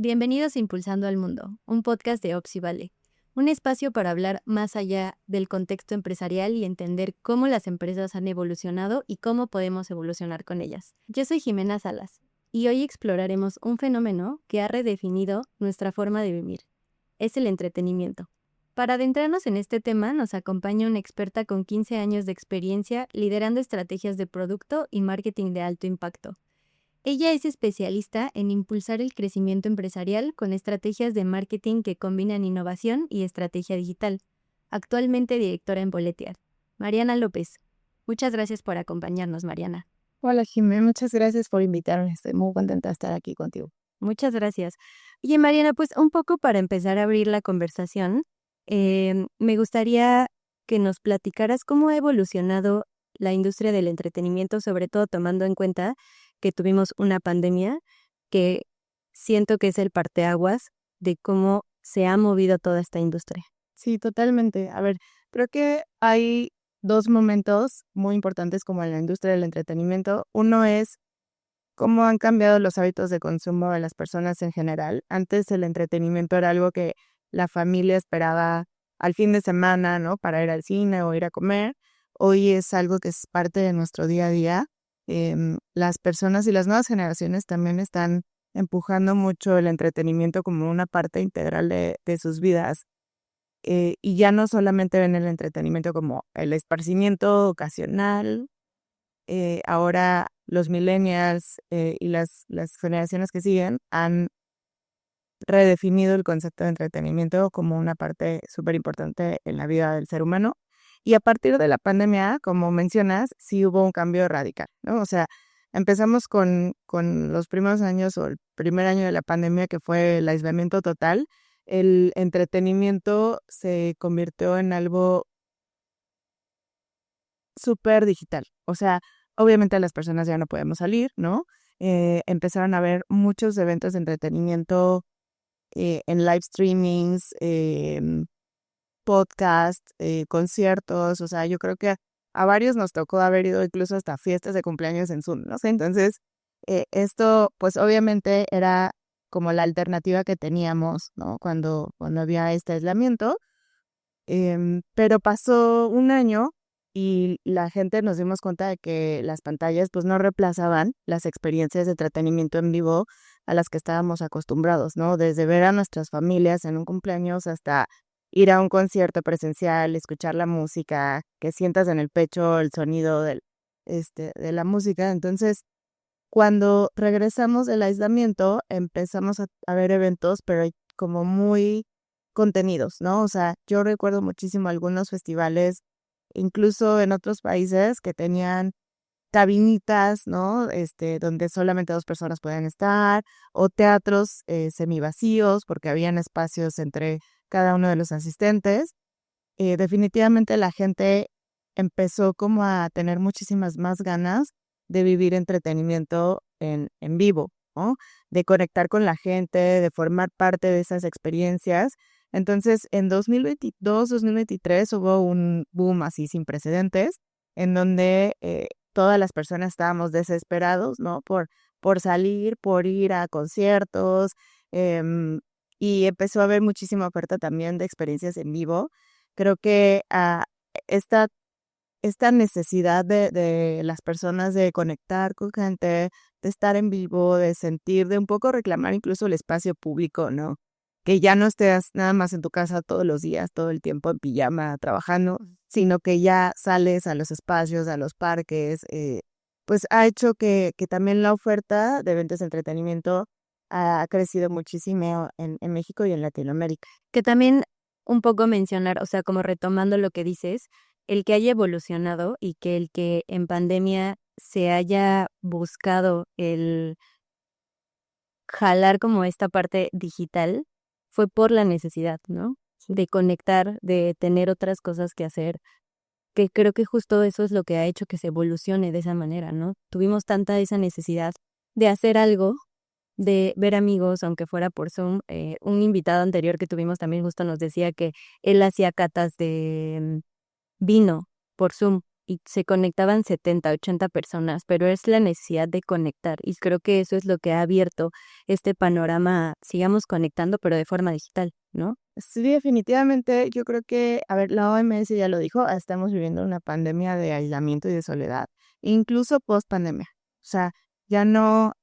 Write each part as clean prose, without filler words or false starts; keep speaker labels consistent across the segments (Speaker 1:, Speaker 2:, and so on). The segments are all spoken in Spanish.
Speaker 1: Bienvenidos a Impulsando al Mundo, un podcast de Ops y Vale, un espacio para hablar más allá del contexto empresarial y entender cómo las empresas han evolucionado y cómo podemos evolucionar con ellas. Yo soy Jimena Salas y hoy exploraremos un fenómeno que ha redefinido nuestra forma de vivir. Es el entretenimiento. Para adentrarnos en este tema nos acompaña una experta con 15 años de experiencia liderando estrategias de producto y marketing de alto impacto. Ella es especialista en impulsar el crecimiento empresarial con estrategias de marketing que combinan innovación y estrategia digital. Actualmente directora en Boletier. Mariana López. Muchas gracias por acompañarnos, Mariana.
Speaker 2: Hola, Jimé, muchas gracias por invitarme. Estoy muy contenta de estar aquí contigo.
Speaker 1: Muchas gracias. Oye, Mariana, pues un poco para empezar a abrir la conversación, me gustaría que nos platicaras cómo ha evolucionado la industria del entretenimiento, sobre todo tomando en cuenta que tuvimos una pandemia que siento que es el parteaguas de cómo se ha movido toda esta industria.
Speaker 2: Sí, totalmente. A ver, creo que hay dos momentos muy importantes como en la industria del entretenimiento. Uno es cómo han cambiado los hábitos de consumo de las personas en general. Antes el entretenimiento era algo que la familia esperaba al fin de semana, ¿no? Para ir al cine o ir a comer. Hoy es algo que es parte de nuestro día a día. Las personas y las nuevas generaciones también están empujando mucho el entretenimiento como una parte integral de sus vidas. Y ya no solamente ven el entretenimiento como el esparcimiento ocasional. Ahora los millennials y las generaciones que siguen han redefinido el concepto de entretenimiento como una parte súper importante en la vida del ser humano. Y a partir de la pandemia, como mencionas, sí hubo un cambio radical, ¿no? O sea, empezamos con los primeros años o el primer año de la pandemia, que fue el aislamiento total. El entretenimiento se convirtió en algo súper digital. O sea, obviamente las personas ya no podemos salir, ¿no? Empezaron a haber muchos eventos de entretenimiento en live streamings, podcast, conciertos. O sea, yo creo que a varios nos tocó haber ido incluso hasta fiestas de cumpleaños en Zoom, ¿no? Entonces, esto pues obviamente era como la alternativa que teníamos, ¿no? Cuando había este aislamiento. Pero pasó un año y la gente nos dimos cuenta de que las pantallas pues no reemplazaban las experiencias de entretenimiento en vivo a las que estábamos acostumbrados, ¿no? Desde ver a nuestras familias en un cumpleaños hasta ir a un concierto presencial, escuchar la música, que sientas en el pecho el sonido de la música. Entonces, cuando regresamos del aislamiento, empezamos a ver eventos, pero como muy contenidos, ¿no? O sea, yo recuerdo muchísimo algunos festivales, incluso en otros países, que tenían cabinitas, ¿no? Donde solamente dos personas podían estar, o teatros semivacíos, porque habían espacios entre cada uno de los asistentes. Definitivamente la gente empezó como a tener muchísimas más ganas de vivir entretenimiento en vivo, ¿no? De conectar con la gente, de formar parte de esas experiencias. Entonces, en 2022, 2023 hubo un boom así sin precedentes, en donde todas las personas estábamos desesperados, ¿no? Por salir, por ir a conciertos, y empezó a haber muchísima oferta también de experiencias en vivo. Creo que esta, esta necesidad de las personas de conectar con gente, de estar en vivo, de sentir, de un poco reclamar incluso el espacio público, ¿no? Que ya no estés nada más en tu casa todos los días, todo el tiempo en pijama trabajando, sino que ya sales a los espacios, a los parques, pues ha hecho que también la oferta de eventos de entretenimiento ha crecido muchísimo en México y en Latinoamérica.
Speaker 1: Que también un poco mencionar, o sea, como retomando lo que dices, el que haya evolucionado y que el que en pandemia se haya buscado el jalar como esta parte digital fue por la necesidad, ¿no? De conectar, de tener otras cosas que hacer, que creo que justo eso es lo que ha hecho que se evolucione de esa manera, ¿no? Tuvimos tanta esa necesidad de hacer algo, de ver amigos, aunque fuera por Zoom. Un invitado anterior que tuvimos también justo nos decía que él hacía catas de vino por Zoom y se conectaban 70, 80 personas, pero es la necesidad de conectar y creo que eso es lo que ha abierto este panorama, sigamos conectando, pero de forma digital, ¿no?
Speaker 2: Sí, definitivamente, yo creo que, a ver, la OMS ya lo dijo, estamos viviendo una pandemia de aislamiento y de soledad, incluso post pandemia. O sea, ya no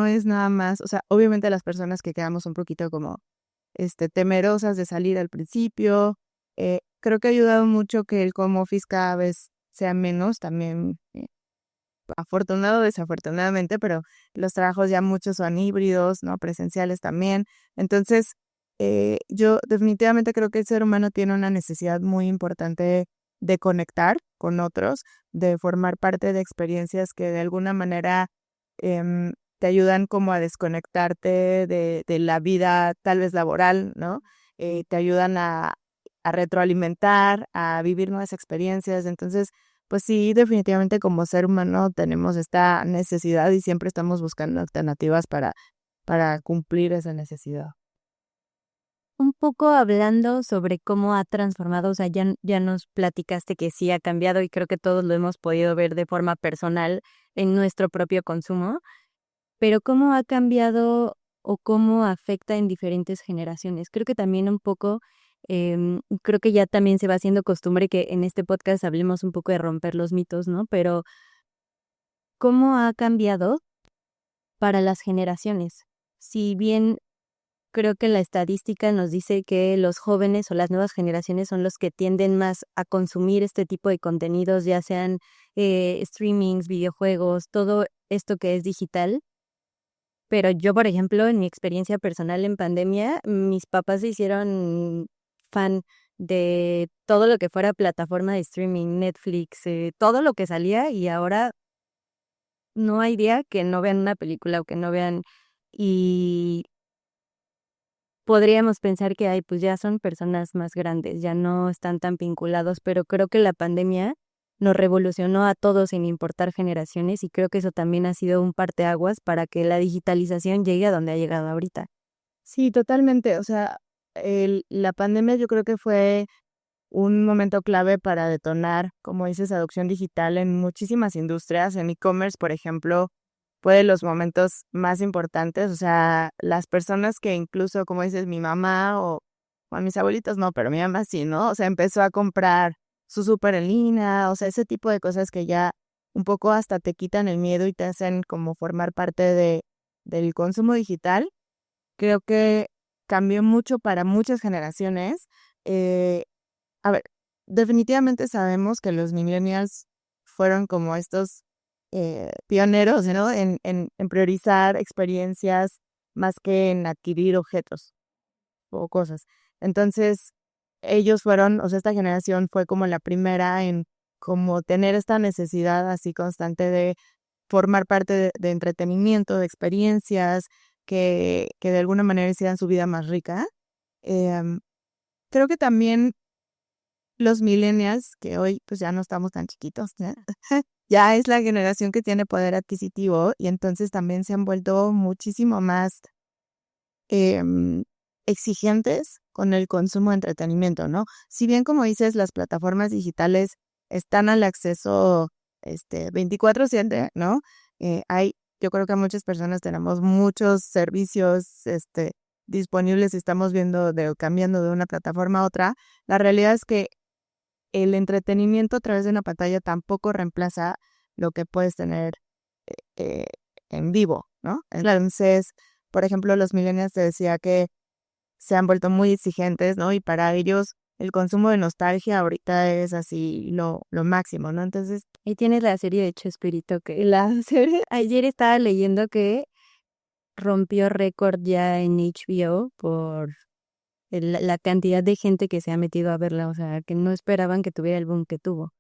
Speaker 2: es nada más, o sea, obviamente las personas que quedamos un poquito como, temerosas de salir al principio, creo que ha ayudado mucho que el home office cada vez sea menos, también, afortunado o desafortunadamente, pero los trabajos ya muchos son híbridos, ¿no? Presenciales también. Entonces, yo definitivamente creo que el ser humano tiene una necesidad muy importante de conectar con otros, de formar parte de experiencias que de alguna manera te ayudan como a desconectarte de la vida tal vez laboral, ¿no? Te ayudan a retroalimentar, a vivir nuevas experiencias. Entonces, pues sí, definitivamente como ser humano tenemos esta necesidad y siempre estamos buscando alternativas para cumplir esa necesidad.
Speaker 1: Un poco hablando sobre cómo ha transformado, o sea, ya nos platicaste que sí ha cambiado y creo que todos lo hemos podido ver de forma personal en nuestro propio consumo, pero ¿cómo ha cambiado o cómo afecta en diferentes generaciones? Creo que también un poco, creo que ya también se va haciendo costumbre que en este podcast hablemos un poco de romper los mitos, ¿no? Pero ¿cómo ha cambiado para las generaciones? Si bien creo que la estadística nos dice que los jóvenes o las nuevas generaciones son los que tienden más a consumir este tipo de contenidos, ya sean streamings, videojuegos, todo esto que es digital. Pero yo, por ejemplo, en mi experiencia personal en pandemia, mis papás se hicieron fan de todo lo que fuera plataforma de streaming, Netflix, todo lo que salía y ahora no hay día que no vean una película o que no vean. Y podríamos pensar que, ay, pues ya son personas más grandes, ya no están tan vinculados, pero creo que la pandemia nos revolucionó a todos sin importar generaciones y creo que eso también ha sido un parteaguas para que la digitalización llegue a donde ha llegado ahorita.
Speaker 2: Sí, totalmente. O sea, la pandemia yo creo que fue un momento clave para detonar, como dices, adopción digital en muchísimas industrias. En e-commerce, por ejemplo, fue de los momentos más importantes. O sea, las personas que incluso, como dices, mi mamá o a mis abuelitos no, pero mi mamá sí, ¿no? O sea, empezó a comprar su súper en línea, o sea, ese tipo de cosas que ya un poco hasta te quitan el miedo y te hacen como formar parte del consumo digital. Creo que cambió mucho para muchas generaciones. Eh, a ver, definitivamente sabemos que los millennials fueron como estos pioneros, ¿no? En priorizar experiencias más que en adquirir objetos o cosas. Entonces, ellos fueron, o sea, esta generación fue como la primera en como tener esta necesidad así constante de formar parte de entretenimiento, de experiencias que de alguna manera hicieran su vida más rica. Em, Creo que también los millennials, que hoy pues ya no estamos tan chiquitos, ¿ya? Ya es la generación que tiene poder adquisitivo y entonces también se han vuelto muchísimo más em, exigentes con el consumo de entretenimiento, ¿no? Si bien, como dices, las plataformas digitales están al acceso 24/7, ¿no? Yo creo que muchas personas tenemos muchos servicios disponibles y estamos viendo cambiando de una plataforma a otra. La realidad es que el entretenimiento a través de una pantalla tampoco reemplaza lo que puedes tener eh, en vivo, ¿no? Entonces, por ejemplo, los millennials te decía que se han vuelto muy exigentes, ¿no? Y para ellos el consumo de nostalgia ahorita es así lo máximo, ¿no? Entonces,
Speaker 1: Ahí tienes la serie de Chespirito que la serie, ayer estaba leyendo que rompió récord ya en HBO por la cantidad de gente que se ha metido a verla, o sea, que no esperaban que tuviera el boom que tuvo.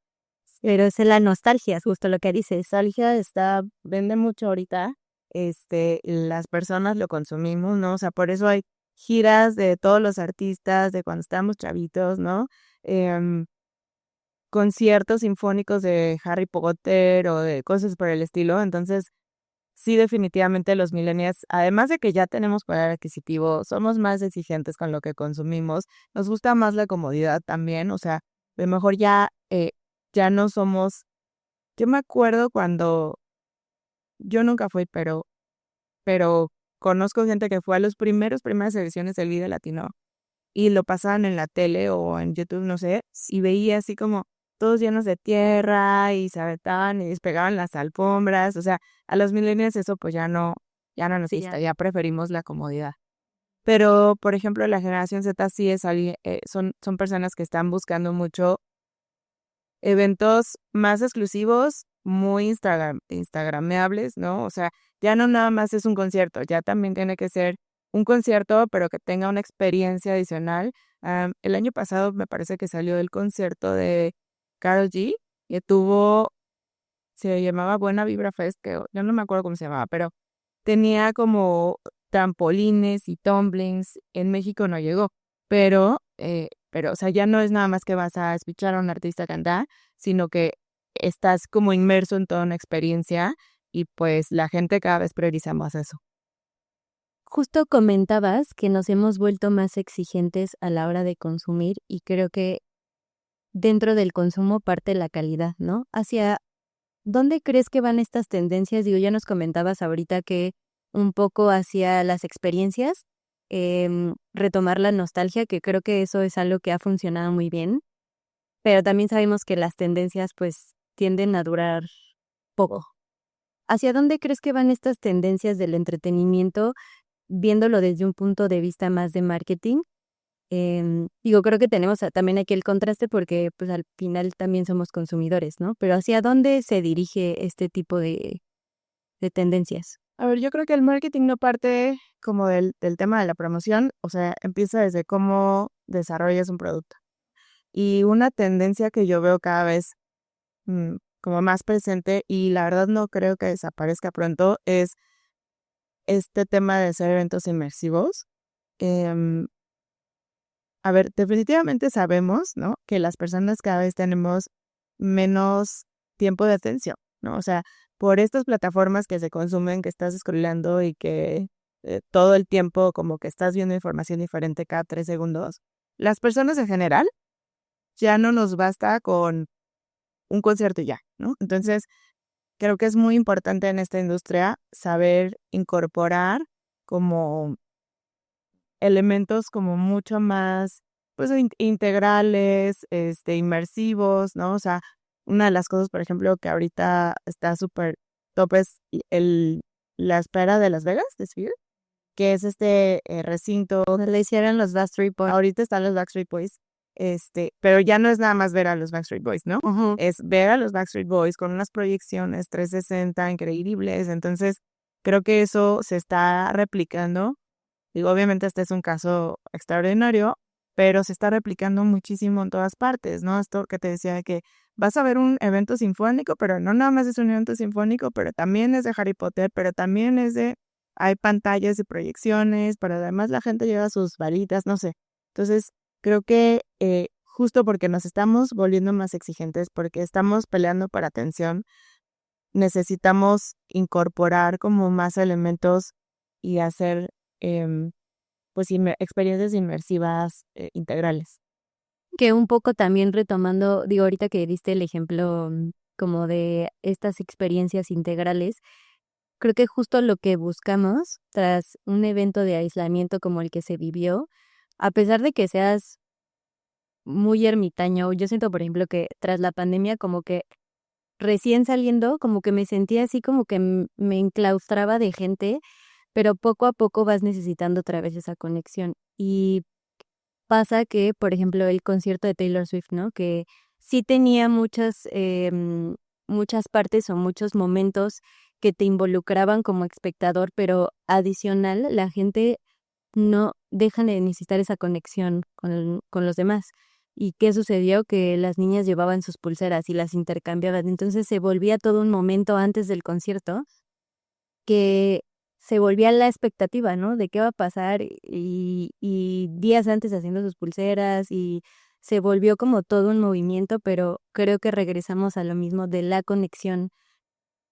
Speaker 1: Pero es la nostalgia, es justo lo que dices.
Speaker 2: nostalgia vende mucho ahorita, las personas lo consumimos, ¿no? O sea, por eso hay giras de todos los artistas de cuando estábamos chavitos, ¿no? Em, Conciertos sinfónicos de Harry Potter o de cosas por el estilo. Entonces, sí, definitivamente los millennials, además de que ya tenemos poder adquisitivo, somos más exigentes con lo que consumimos, nos gusta más la comodidad también, o sea, a lo mejor ya no somos Yo me acuerdo cuando yo nunca fui, pero conozco gente que fue a los primeras ediciones del Vive Latino y lo pasaban en la tele o en YouTube, no sé, y veía así como todos llenos de tierra y se aventaban y despegaban las alfombras. O sea, a los millennials eso pues ya no nos
Speaker 1: Sí,
Speaker 2: gusta,
Speaker 1: ya.
Speaker 2: ya preferimos la comodidad. Pero, por ejemplo, la generación Z sí es son personas que están buscando mucho eventos más exclusivos, muy instagrameables, ¿no? O sea, ya no nada más es un concierto, ya también tiene que ser un concierto, pero que tenga una experiencia adicional. El año pasado me parece que salió el concierto de Karol G, que se llamaba Buena Vibra Fest, que yo no me acuerdo cómo se llamaba, pero tenía como trampolines y tumblings. En México no llegó, pero, o sea, ya no es nada más que vas a escuchar a un artista cantar, sino que estás como inmerso en toda una experiencia y pues la gente cada vez prioriza más eso.
Speaker 1: Justo comentabas que nos hemos vuelto más exigentes a la hora de consumir y creo que dentro del consumo parte la calidad, ¿no? ¿Hacia dónde crees que van estas tendencias? Digo, ya nos comentabas ahorita que un poco hacia las experiencias, retomar la nostalgia, que creo que eso es algo que ha funcionado muy bien, pero también sabemos que las tendencias pues tienden a durar poco. ¿Hacia dónde crees que van estas tendencias del entretenimiento, viéndolo desde un punto de vista más de marketing? Digo, creo que tenemos también aquí el contraste porque pues al final también somos consumidores, ¿no? Pero ¿hacia dónde se dirige este tipo de tendencias?
Speaker 2: A ver, yo creo que el marketing no parte como del tema de la promoción, o sea, empieza desde cómo desarrollas un producto. Y una tendencia que yo veo cada vez como más presente, y la verdad no creo que desaparezca pronto, es este tema de hacer eventos inmersivos. Em, a ver, definitivamente sabemos, ¿no? Que las personas cada vez tenemos menos tiempo de atención, ¿no? O sea, por estas plataformas que se consumen, que estás scrollando y que todo el tiempo como que estás viendo información diferente cada 3 segundos, las personas en general ya no nos basta con un concierto y ya, ¿no? Entonces, creo que es muy importante en esta industria saber incorporar como elementos como mucho más, pues, integrales, inmersivos, ¿no? O sea, una de las cosas, por ejemplo, que ahorita está súper top es la espera de Las Vegas, de Sphere, que es recinto.
Speaker 1: Le hicieron los Backstreet Boys.
Speaker 2: Ahorita están los Backstreet Boys, pero ya no es nada más ver a los Backstreet Boys, ¿no?
Speaker 1: Ujú.
Speaker 2: Es ver a los Backstreet Boys con unas proyecciones 360 increíbles. Entonces, creo que eso se está replicando. Digo, obviamente este es un caso extraordinario, pero se está replicando muchísimo en todas partes, ¿no? Esto que te decía de que vas a ver un evento sinfónico, pero no nada más es un evento sinfónico, pero también es de Harry Potter, pero también hay pantallas y proyecciones, pero además la gente lleva sus varitas, no sé. Entonces, creo que justo porque nos estamos volviendo más exigentes, porque estamos peleando por atención, necesitamos incorporar como más elementos y hacer em, pues experiencias inmersivas integrales.
Speaker 1: Que un poco también retomando, digo, ahorita que diste el ejemplo como de estas experiencias integrales, creo que justo lo que buscamos tras un evento de aislamiento como el que se vivió, a pesar de que seas muy ermitaño, yo siento, por ejemplo, que tras la pandemia como que recién saliendo, como que me sentía así como que me enclaustraba de gente, pero poco a poco vas necesitando otra vez esa conexión. Y pasa que, por ejemplo, el concierto de Taylor Swift, ¿no? Que sí tenía muchas partes o muchos momentos que te involucraban como espectador, pero adicional, la gente no dejan de necesitar esa conexión con los demás. ¿Y qué sucedió? Que las niñas llevaban sus pulseras y las intercambiaban. Entonces se volvía todo un momento antes del concierto que se volvía la expectativa, ¿no? De qué va a pasar y días antes haciendo sus pulseras y se volvió como todo un movimiento, pero creo que regresamos a lo mismo de la conexión,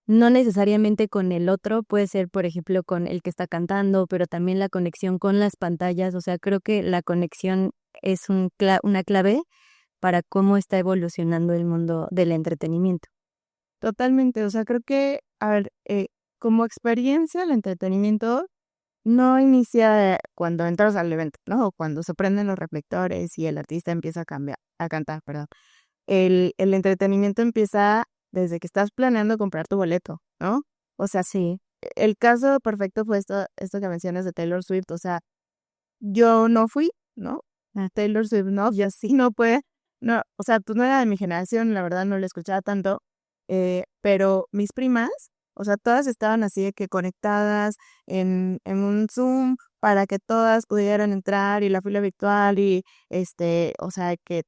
Speaker 1: no necesariamente con el otro, puede ser, por ejemplo, con el que está cantando, pero también la conexión con las pantallas, o sea, creo que la conexión es una clave para cómo está evolucionando el mundo del entretenimiento.
Speaker 2: Totalmente, o sea, creo que, a ver, como experiencia, el entretenimiento no inicia cuando entras al evento, ¿no? O cuando se prenden los reflectores y el artista empieza a cantar, perdón. El entretenimiento empieza desde que estás planeando comprar tu boleto, ¿no? O sea,
Speaker 1: Sí,
Speaker 2: el caso perfecto fue esto que mencionas de Taylor Swift, o sea, yo no fui, ¿no? A Taylor Swift, no, yo sí no pude, no, o sea, tú no era de mi generación, la verdad no la escuchaba tanto, pero mis primas, o sea, todas estaban así de que conectadas en un Zoom para que todas pudieran entrar y la fila virtual y o sea, que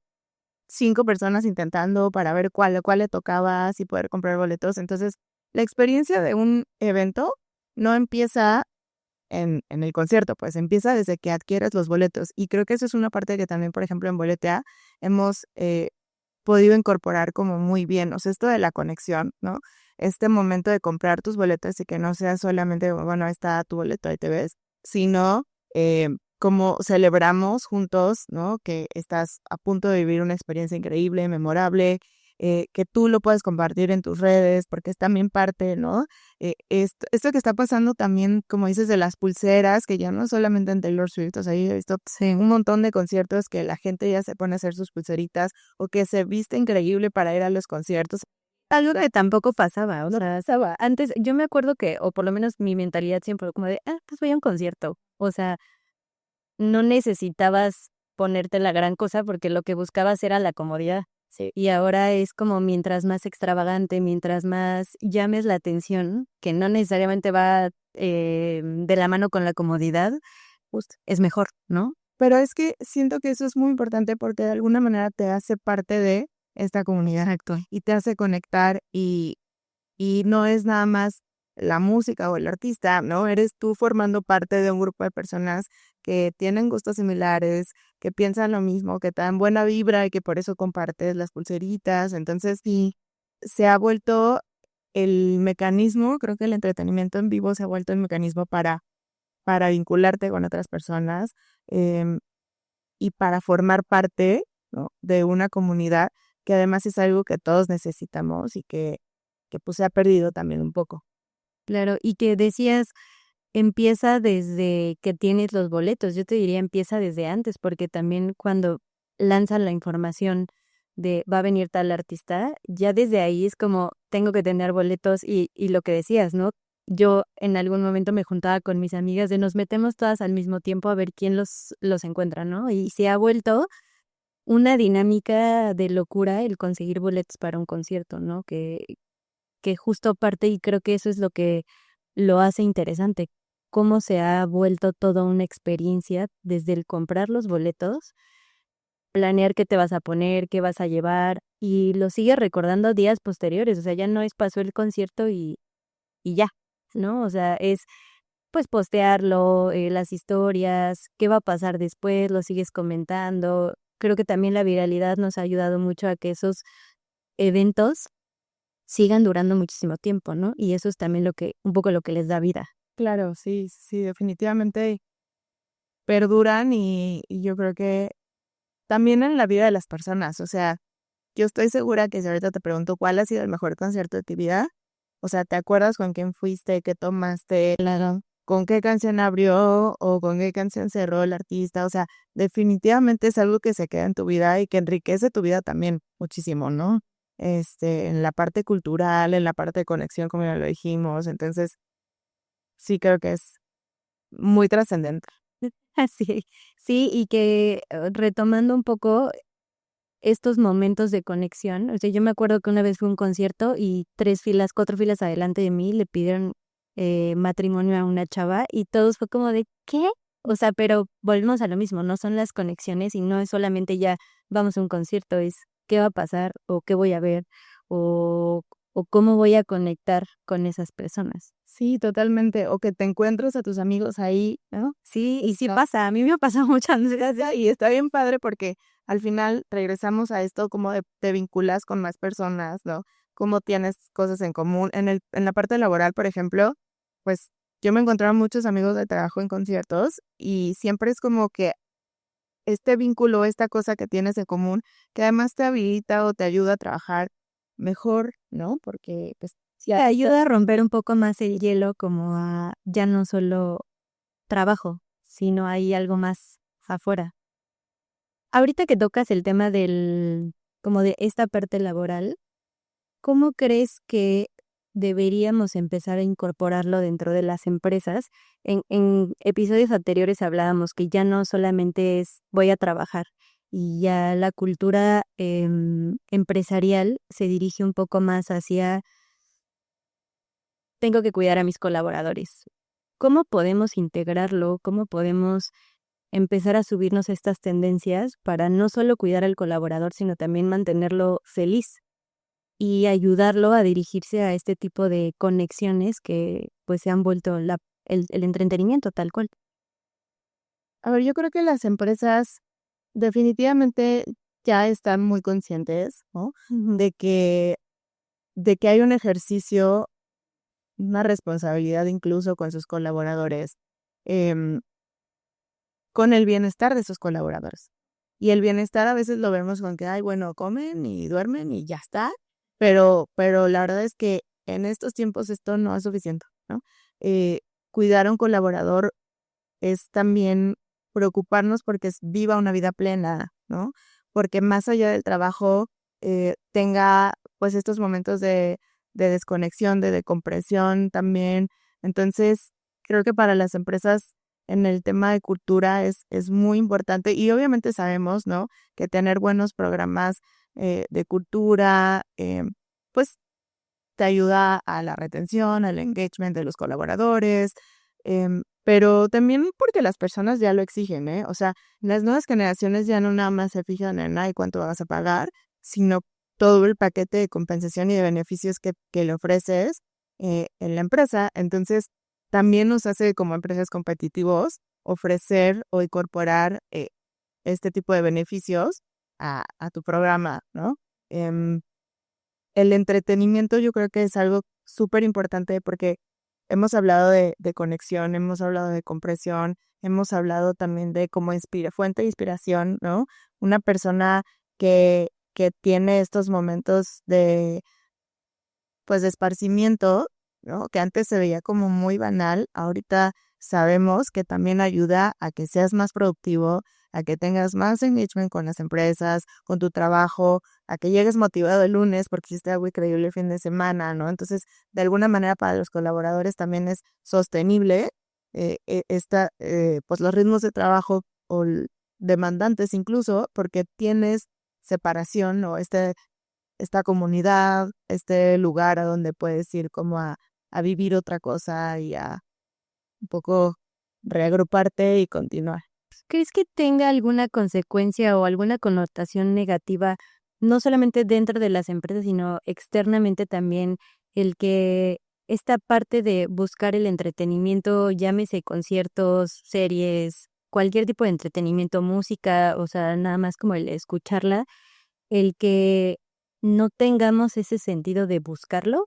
Speaker 2: 5 personas intentando para ver cuál le tocaba, así poder comprar boletos. Entonces, la experiencia de un evento no empieza en el concierto, pues empieza desde que adquieres los boletos. Y creo que eso es una parte que también, por ejemplo, en Boletea hemos podido incorporar como muy bien. O sea, esto de la conexión, ¿no? Este momento de comprar tus boletos y que no sea solamente, bueno, ahí está tu boleto, ahí te ves, sino eh, como celebramos juntos, ¿no? Que estás a punto de vivir una experiencia increíble, memorable, que tú lo puedes compartir en tus redes, porque es también parte, ¿no? Esto que está pasando también, como dices, de las pulseras, que ya no solamente en Taylor Swift, o sea, yo he visto
Speaker 1: sí.
Speaker 2: un montón de conciertos que la gente ya se pone a hacer sus pulseritas o que se viste increíble para ir a los conciertos.
Speaker 1: Algo que tampoco pasaba, o sea, pasaba. Antes, yo me acuerdo que, o por lo menos mi mentalidad siempre fue como de, pues voy a un concierto. O sea, no necesitabas ponerte la gran cosa porque lo que buscabas era la comodidad.
Speaker 2: Sí.
Speaker 1: Y ahora es como mientras más extravagante, mientras más llames la atención, que no necesariamente va de la mano con la comodidad,
Speaker 2: Justo.
Speaker 1: es mejor, ¿no?
Speaker 2: Pero es que siento que eso es muy importante porque de alguna manera te hace parte de esta comunidad
Speaker 1: Exacto.
Speaker 2: y te hace conectar y no es nada más la música o el artista, ¿no? Eres tú formando parte de un grupo de personas que tienen gustos similares, que piensan lo mismo, que te dan buena vibra y que por eso compartes las pulseritas. Entonces, sí, se ha vuelto el mecanismo, creo que el entretenimiento en vivo se ha vuelto el mecanismo para vincularte con otras personas, em, y para formar parte, ¿no? De una comunidad que además es algo que todos necesitamos y que pues se ha perdido también un poco.
Speaker 1: Claro, y que decías, empieza desde que tienes los boletos. Yo te diría, empieza desde antes, porque también cuando lanzan la información de va a venir tal artista, ya desde ahí es como tengo que tener boletos y lo que decías, ¿no? Yo en algún momento me juntaba con mis amigas de nos metemos todas al mismo tiempo a ver quién los encuentra, ¿no? Y se ha vuelto una dinámica de locura el conseguir boletos para un concierto, ¿no? Que justo parte y creo que eso es lo que lo hace interesante, cómo se ha vuelto toda una experiencia desde el comprar los boletos, planear qué te vas a poner, qué vas a llevar y lo sigues recordando días posteriores, o sea, ya no es pasó el concierto y ya, ¿no? O sea, es pues postearlo, las historias, qué va a pasar después, lo sigues comentando. Creo que también la viralidad nos ha ayudado mucho a que esos eventos sigan durando muchísimo tiempo, ¿no? Y eso es también lo que un poco lo que les da vida.
Speaker 2: Claro, sí, sí, definitivamente perduran y yo creo que también en la vida de las personas, o sea, yo estoy segura que si ahorita te pregunto cuál ha sido el mejor concierto de tu vida, o sea, ¿te acuerdas con quién fuiste, qué tomaste,
Speaker 1: Claro.
Speaker 2: con qué canción abrió o con qué canción cerró el artista? O sea, definitivamente es algo que se queda en tu vida y que enriquece tu vida también muchísimo, ¿no? En la parte cultural, en la parte de conexión, como ya lo dijimos. Entonces, sí creo que es muy trascendente.
Speaker 1: Así, sí, y que, retomando un poco estos momentos de conexión, o sea, yo me acuerdo que una vez fui a un concierto y 3 filas, 4 filas adelante de mí le pidieron, matrimonio a una chava y todos fue como de, ¿qué? O sea, pero volvemos a lo mismo, no son las conexiones y no es solamente ya vamos a un concierto, es qué va a pasar o qué voy a ver o o cómo voy a conectar con esas personas.
Speaker 2: Sí, totalmente. O que te encuentres a tus amigos ahí, ¿no?
Speaker 1: Sí, y sí
Speaker 2: No.
Speaker 1: pasa, a mí me ha pasado muchas veces.
Speaker 2: Y está bien padre porque al final regresamos a esto como te vinculas con más personas, ¿no? Cómo tienes cosas en común. En la parte laboral, por ejemplo, pues yo me encontraba muchos amigos de trabajo en conciertos y siempre es como que este vínculo, esta cosa que tienes en común, que además te habilita o te ayuda a trabajar mejor, ¿no? Porque pues
Speaker 1: Sí, ayuda a romper un poco más el hielo, como a ya no solo trabajo, sino hay algo más afuera. Ahorita que tocas el tema como de esta parte laboral, ¿cómo crees que deberíamos empezar a incorporarlo dentro de las empresas? En episodios anteriores hablábamos que ya no solamente es voy a trabajar y ya la cultura empresarial se dirige un poco más hacia tengo que cuidar a mis colaboradores. ¿Cómo podemos integrarlo? ¿Cómo podemos empezar a subirnos a estas tendencias para no solo cuidar al colaborador, sino también mantenerlo feliz y ayudarlo a dirigirse a este tipo de conexiones que, pues, se han vuelto el entretenimiento tal cual?
Speaker 2: a ver, yo creo que las empresas definitivamente ya están muy conscientes, ¿no?
Speaker 1: Ujú.
Speaker 2: De que hay un ejercicio, una responsabilidad incluso con sus colaboradores, em, con el bienestar de sus colaboradores. Y el bienestar a veces lo vemos con que, ay, bueno, comen y duermen y ya está, pero la verdad es que en estos tiempos esto no es suficiente, ¿no? Eh, Cuidar a un colaborador es también preocuparnos porque viva una vida plena, ¿no? Porque más allá del trabajo tenga pues estos momentos de desconexión, de decompresión también. Entonces, creo que para las empresas en el tema de cultura es muy importante y obviamente sabemos, ¿no? Que tener buenos programas de cultura, pues te ayuda a la retención, al engagement de los colaboradores, pero también porque las personas ya lo exigen, ¿eh? O sea, las nuevas generaciones ya no nada más se fijan en, ay, cuánto vas a pagar, sino todo el paquete de compensación y de beneficios que le ofreces en la empresa. Entonces, también nos hace como empresas competitivos ofrecer o incorporar este tipo de beneficios a tu programa, ¿no? Em, el entretenimiento yo creo que es algo súper importante porque hemos hablado de conexión, hemos hablado de compresión, hemos hablado también de cómo fuente de inspiración, ¿no? Una persona que tiene estos momentos pues, de esparcimiento, ¿no? Que antes se veía como muy banal, ahorita sabemos que también ayuda a que seas más productivo, a que tengas más engagement con las empresas, con tu trabajo, a que llegues motivado el lunes porque hiciste algo increíble el fin de semana, ¿no? Entonces, de alguna manera para los colaboradores también es sostenible pues los ritmos de trabajo demandantes incluso, porque tienes separación o esta comunidad, este lugar a donde puedes ir como a vivir otra cosa y a un poco reagruparte y continuar.
Speaker 1: ¿Crees que tenga alguna consecuencia o alguna connotación negativa, no solamente dentro de las empresas, sino externamente también, el que esta parte de buscar el entretenimiento, llámese conciertos, series, cualquier tipo de entretenimiento, música, o sea, nada más como el escucharla, el que no tengamos ese sentido de buscarlo,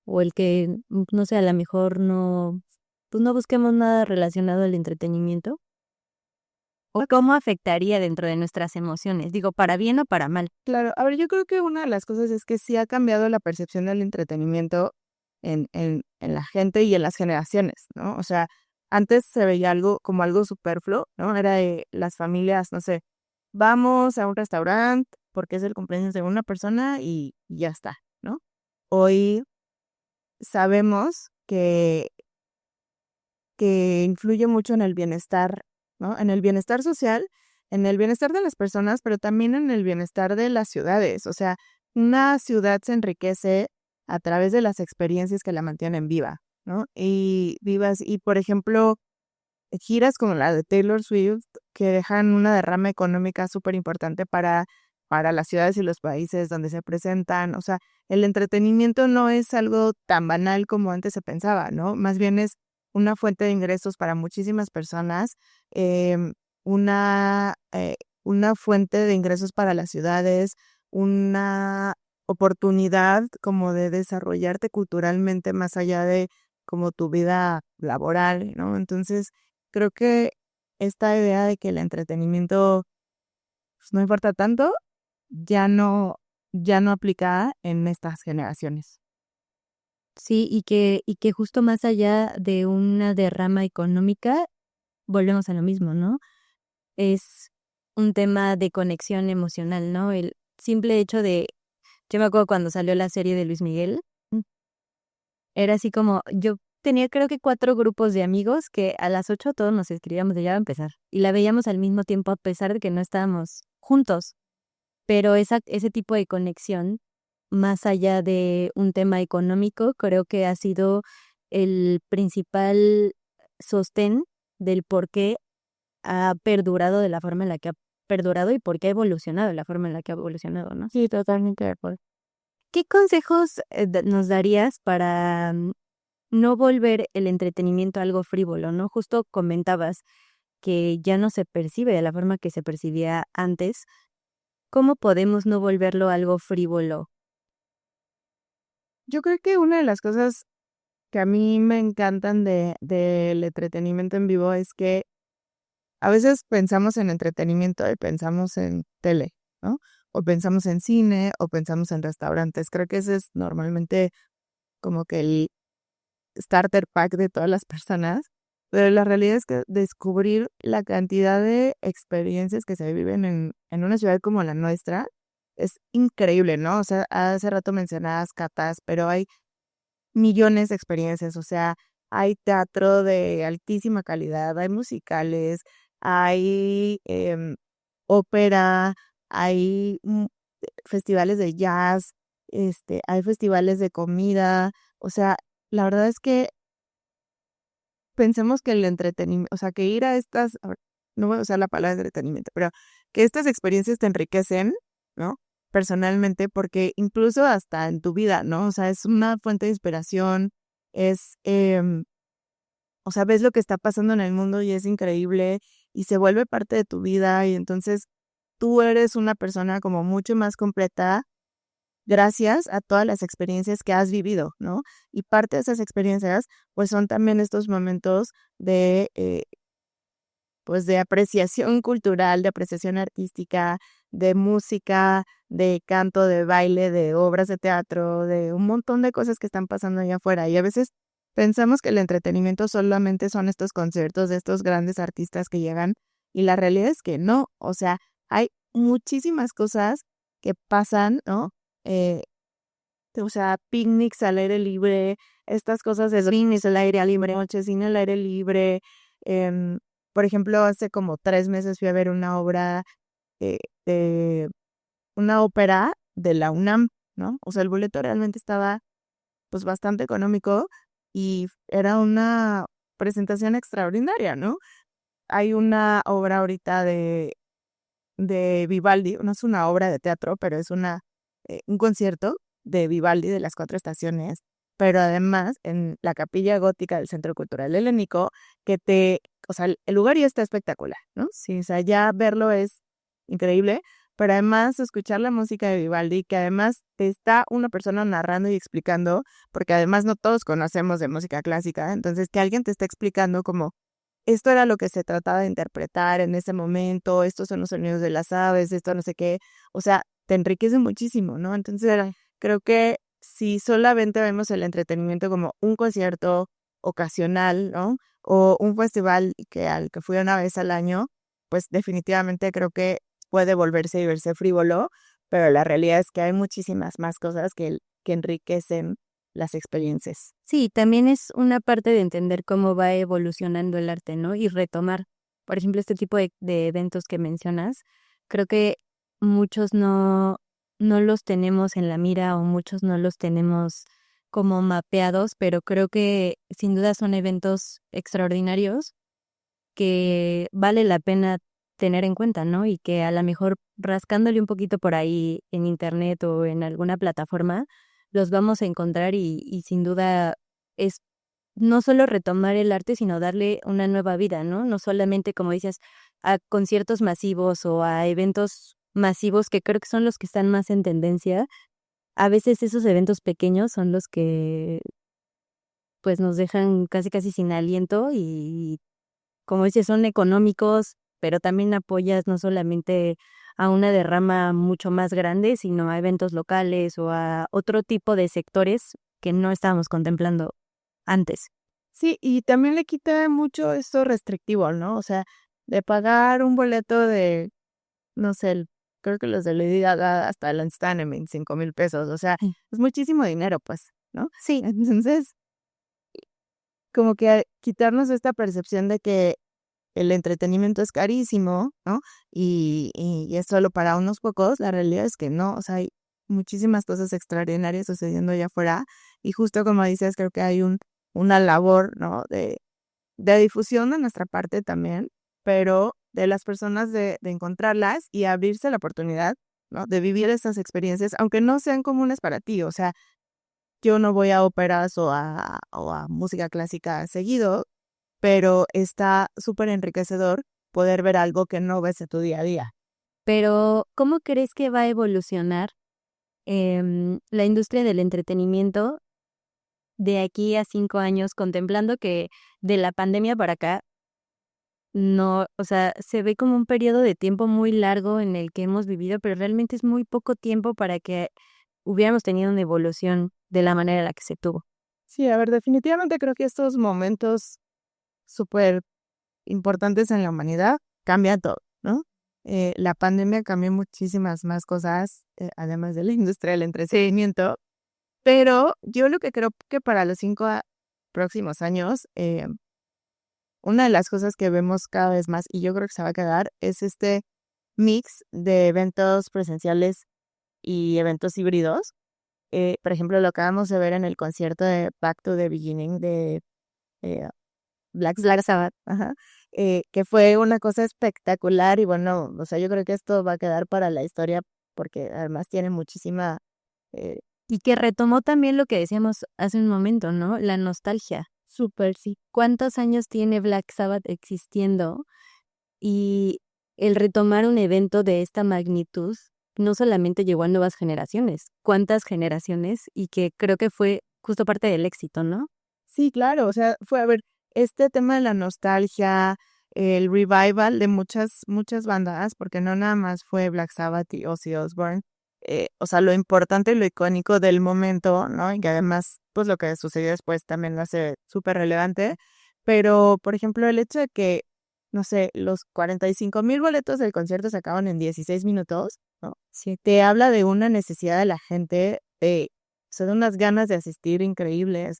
Speaker 1: o el que, no sé, a la mejor no, pues, no busquemos nada relacionado al entretenimiento? ¿O cómo afectaría dentro de nuestras emociones? Digo, para bien o para mal.
Speaker 2: Claro, a ver, yo creo que una de las cosas es que sí ha cambiado la percepción del entretenimiento en la gente y en las generaciones, ¿no? O sea, antes se veía algo como algo superfluo, ¿no? Era de las familias, no sé, vamos a un restaurante porque es el cumpleaños de una persona y ya está, ¿no? Hoy sabemos que influye mucho en el bienestar, ¿no? En el bienestar social, en el bienestar de las personas, pero también en el bienestar de las ciudades. O sea, una ciudad se enriquece a través de las experiencias que la mantienen viva, ¿no? Y vivas, y por ejemplo, giras como la de Taylor Swift, que dejan una derrama económica súper importante para las ciudades y los países donde se presentan. O sea, el entretenimiento no es algo tan banal como antes se pensaba, ¿no? Más bien es una fuente de ingresos para muchísimas personas, em, una, eh, una fuente de ingresos para las ciudades, una oportunidad como de desarrollarte culturalmente más allá de como tu vida laboral, ¿no? Entonces, creo que esta idea de que el entretenimiento, pues, no importa tanto, ya no ya no aplica en estas generaciones.
Speaker 1: Sí, y que justo más allá de una derrama económica, volvemos a lo mismo, ¿no? Es un tema de conexión emocional, ¿no? El simple hecho de yo me acuerdo cuando salió la serie de Luis Miguel, era así como yo tenía creo que 4 grupos de amigos que a las 8 todos nos escribíamos de ya va a empezar, y la veíamos al mismo tiempo a pesar de que no estábamos juntos, pero ese tipo de conexión, más allá de un tema económico, creo que ha sido el principal sostén del por qué ha perdurado de la forma en la que ha perdurado y por qué ha evolucionado de la forma en la que ha evolucionado, ¿no?
Speaker 2: Sí, totalmente de acuerdo.
Speaker 1: ¿Qué consejos, nos darías para, no volver el entretenimiento algo frívolo, no? Justo comentabas que ya no se percibe de la forma que se percibía antes. ¿Cómo podemos no volverlo algo frívolo?
Speaker 2: Yo creo que una de las cosas que a mí me encantan del entretenimiento en vivo es que a veces pensamos en entretenimiento y pensamos en tele, ¿no? O pensamos en cine o pensamos en restaurantes. Creo que ese es normalmente como que el starter pack de todas las personas, pero la realidad es que descubrir la cantidad de experiencias que se viven en una ciudad como la nuestra es increíble, ¿no? O sea, hace rato mencionabas catas, pero hay millones de experiencias, o sea, hay teatro de altísima calidad, hay musicales, hay ópera, hay festivales de jazz, hay festivales de comida, o sea, la verdad es que pensemos que el entretenimiento, o sea, que ir a estas, a ver, no voy a usar la palabra entretenimiento, pero que estas experiencias te enriquecen, ¿no? Personalmente, porque incluso hasta en tu vida, ¿no? O sea, es una fuente de inspiración, es, o sea, ves lo que está pasando en el mundo y es increíble y se vuelve parte de tu vida y entonces tú eres una persona como mucho más completa gracias a todas las experiencias que has vivido, ¿no? Y parte de esas experiencias, pues son también estos momentos de, pues de apreciación cultural, de apreciación artística, de música, de canto, de baile, de obras de teatro, de un montón de cosas que están pasando allá afuera. Y a veces pensamos que el entretenimiento solamente son estos conciertos de estos grandes artistas que llegan y la realidad es que no, o sea, hay muchísimas cosas que pasan, ¿no? Eh, o sea, picnics al aire libre, estas cosas de cines al aire libre, noche, cine al aire libre. em, por ejemplo, hace como 3 meses fui a ver una obra eh, de una ópera de la UNAM, ¿no? O sea, el boleto realmente estaba pues bastante económico y era una presentación extraordinaria, ¿no? Hay una obra ahorita de Vivaldi, no es una obra de teatro, pero es un concierto de Vivaldi de las 4 estaciones, pero además en la capilla gótica del Centro Cultural Helénico, o sea, el lugar ya está espectacular, ¿no? Sí, o sea, ya verlo es increíble, pero además escuchar la música de Vivaldi, que además te está una persona narrando y explicando, porque además no todos conocemos de música clásica, entonces que alguien te está explicando como esto era lo que se trataba de interpretar en ese momento, estos son los sonidos de las aves, esto no sé qué, o sea, te enriquece muchísimo, ¿no? Entonces, creo que si solamente vemos el entretenimiento como un concierto ocasional, ¿no? O un festival al que fui una vez al año, pues definitivamente creo que puede volverse y verse frívolo, pero la realidad es que hay muchísimas más cosas que enriquecen las experiencias.
Speaker 1: Sí, también es una parte de entender cómo va evolucionando el arte, ¿no? Y retomar, por ejemplo, este tipo de eventos que mencionas, creo que muchos no los tenemos en la mira o muchos no los tenemos como mapeados, pero creo que sin duda son eventos extraordinarios que vale la pena tener en cuenta, ¿no? Y que a la mejor rascándole un poquito por ahí en internet o en alguna plataforma, los vamos a encontrar y sin duda es no solo retomar el arte, sino darle una nueva vida, ¿no? No solamente, como dices, a conciertos masivos o a eventos masivos que creo que son los que están más en tendencia. A veces esos eventos pequeños son los que, pues, nos dejan casi, casi sin aliento y como dices, son económicos, pero también apoyas no solamente a una derrama mucho más grande, sino a eventos locales o a otro tipo de sectores que no estábamos contemplando antes.
Speaker 2: Sí, y también le quita mucho esto restrictivo, ¿no? O sea, de pagar un boleto de, no sé, creo que los de Lady Gaga hasta el están en 5,000 pesos, o sea,
Speaker 1: Sí.
Speaker 2: es muchísimo dinero, pues, ¿no?
Speaker 1: Sí,
Speaker 2: Entonces, como que quitarnos esta percepción de que el entretenimiento es carísimo, ¿no? Y es solo para unos pocos, la realidad es que no, o sea, hay muchísimas cosas extraordinarias sucediendo allá afuera y justo como dices, creo que hay una labor, ¿no? De difusión de nuestra parte también, pero de las personas de encontrarlas y abrirse la oportunidad, ¿no? De vivir estas experiencias, aunque no sean comunes para ti, o sea, yo no voy a óperas o a música clásica seguido, pero está súper enriquecedor poder ver algo que no ves en tu día a día.
Speaker 1: pero ¿cómo crees que va a evolucionar la industria del entretenimiento de aquí a 5 años, contemplando que de la pandemia para acá no, o sea, se ve como un periodo de tiempo muy largo en el que hemos vivido, pero realmente es muy poco tiempo para que hubiéramos tenido una evolución de la manera en la que se tuvo.
Speaker 2: Sí, a ver, definitivamente creo que estos momentos súper importantes en la humanidad cambia todo, ¿no? La pandemia cambió muchísimas más cosas, además de la industria del entretenimiento, pero yo lo que creo que para los próximos años, una de las cosas que vemos cada vez más, y yo creo que se va a quedar, es este mix de eventos presenciales y eventos híbridos. Por ejemplo, lo acabamos de ver en el concierto de Back to the Beginning de eh, Black
Speaker 1: Black
Speaker 2: Sabbath,
Speaker 1: Sabbath.
Speaker 2: ajá, que fue una cosa espectacular y bueno, o sea, yo creo que esto va a quedar para la historia porque además tiene muchísima, eh,
Speaker 1: Y que retomó también lo que decíamos hace un momento, ¿no? La nostalgia.
Speaker 2: súper, sí.
Speaker 1: ¿Cuántos años tiene Black Sabbath existiendo? Y el retomar un evento de esta magnitud no solamente llegó a nuevas generaciones, ¿cuántas generaciones? Y que creo que fue justo parte del éxito, ¿no?
Speaker 2: Sí, claro, o sea, fue, a ver, este tema de la nostalgia, el revival de muchas bandas, porque no nada más fue Black Sabbath y Ozzy Osbourne, o sea, lo importante y lo icónico del momento, ¿no? Y que además, pues lo que sucedió después también lo hace súper relevante, pero, por ejemplo, el hecho de que, no sé, los 45,000 boletos del concierto se acaban en 16 minutos, ¿no?
Speaker 1: Sí.
Speaker 2: Te habla de una necesidad de la gente, o sea, de unas ganas de asistir increíbles.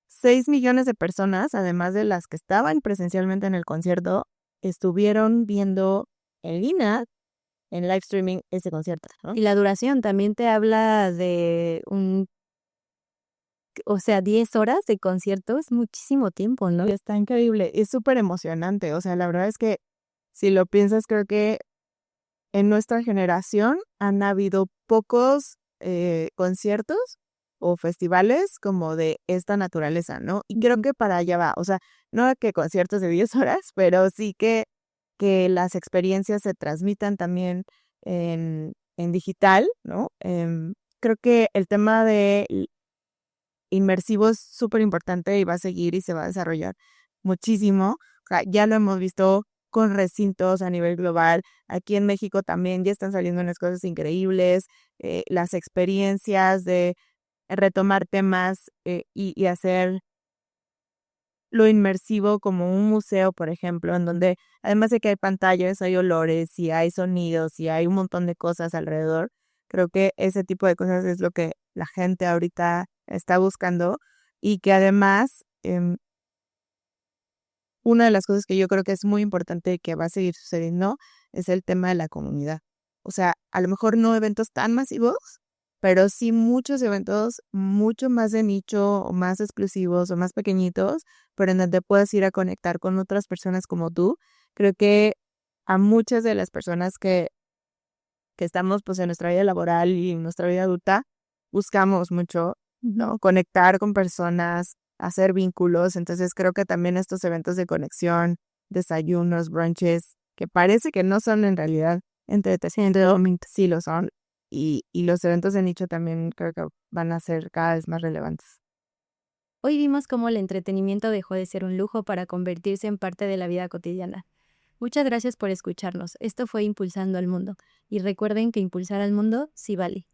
Speaker 2: 6 millones de personas, además de las que estaban presencialmente en el concierto, estuvieron viendo en línea, en live streaming, ese concierto, ¿no?
Speaker 1: Y la duración también te habla de o sea, 10 horas de concierto es muchísimo tiempo, ¿no?
Speaker 2: Y está increíble, es súper emocionante, o sea, la verdad es que si lo piensas, creo que en nuestra generación han habido pocos conciertos o festivales como de esta naturaleza, ¿no? Y creo
Speaker 1: Ujú.
Speaker 2: que para allá va, o sea, no que conciertos de 10 horas, pero sí que las experiencias se transmitan también en digital, ¿no? Creo que el tema de inmersivo es súper importante y va a seguir y se va a desarrollar muchísimo. O sea, ya lo hemos visto con recintos a nivel global. Aquí en México también ya están saliendo unas cosas increíbles, las experiencias de retomar temas y hacer lo inmersivo como un museo, por ejemplo, en donde además de que hay pantallas, hay olores y hay sonidos y hay un montón de cosas alrededor. Creo que ese tipo de cosas es lo que la gente ahorita está buscando y que además una de las cosas que yo creo que es muy importante y que va a seguir sucediendo es el tema de la comunidad. O sea, a lo mejor no eventos tan masivos, pero sí muchos eventos mucho más de nicho o más exclusivos o más pequeñitos, pero en donde puedas ir a conectar con otras personas como tú. Creo que a muchas de las personas que estamos pues en nuestra vida laboral y en nuestra vida adulta, buscamos mucho, ¿no? Conectar con personas, hacer vínculos. Entonces creo que también estos eventos de conexión, desayunos, brunches, que parece que no son en realidad entretenimiento, sí lo son. Y los eventos de nicho también creo que van a ser cada vez más relevantes.
Speaker 1: Hoy vimos cómo el entretenimiento dejó de ser un lujo para convertirse en parte de la vida cotidiana. Muchas gracias por escucharnos. Esto fue Impulsando al Mundo. Y recuerden que impulsar al mundo sí vale.